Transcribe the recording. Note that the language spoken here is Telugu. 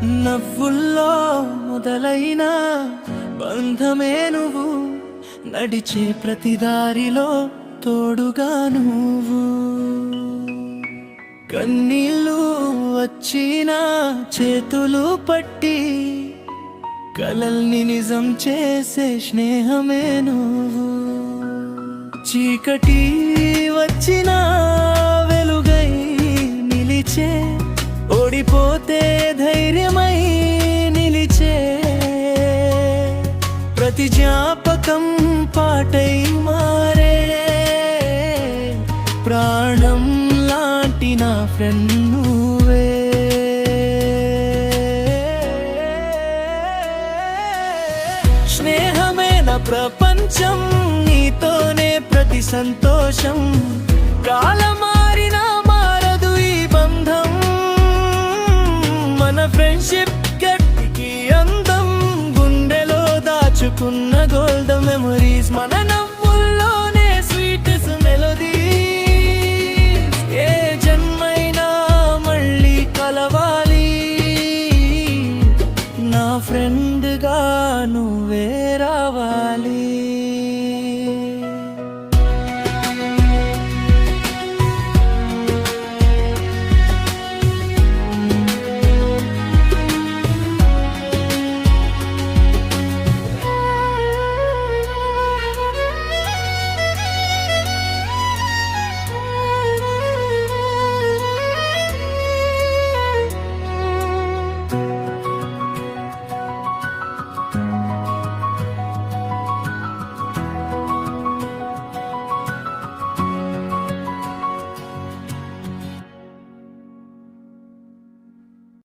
నవ్వుల్లో మొదలైన బంధమే నువ్వు, నడిచే ప్రతి దారిలో తోడుగా నువ్వు. కన్నీళ్ళు వచ్చిన చేతులు పట్టి కలల్ని నిజం చేసే స్నేహమే నువ్వు. చీకటి వచ్చిన వెలుగై నిలిచే, ఓడిపోతే ధైర్యమై నిలిచే, ప్రతి జ్ఞాపకం పాటై మారే, ప్రాణం లాంటి నా ఫ్రెండ్ నువ్వే. స్నేహమే నా ప్రపంచం, నీతోనే ప్రతి సంతోషం. కాలం మారినా మారదు ఈ బంధం, మన ఫ్రెండ్షిప్ గట్టికి అందం. గుండెలో దాచుకున్న గోల్డ్ మెమరీస్, మన నవ్వుల్లోనే స్వీటెస్ట్ మెలోడీ. ఏ జన్మైనా మళ్ళీ కలవాలి, నా ఫ్రెండ్గా నువ్వు.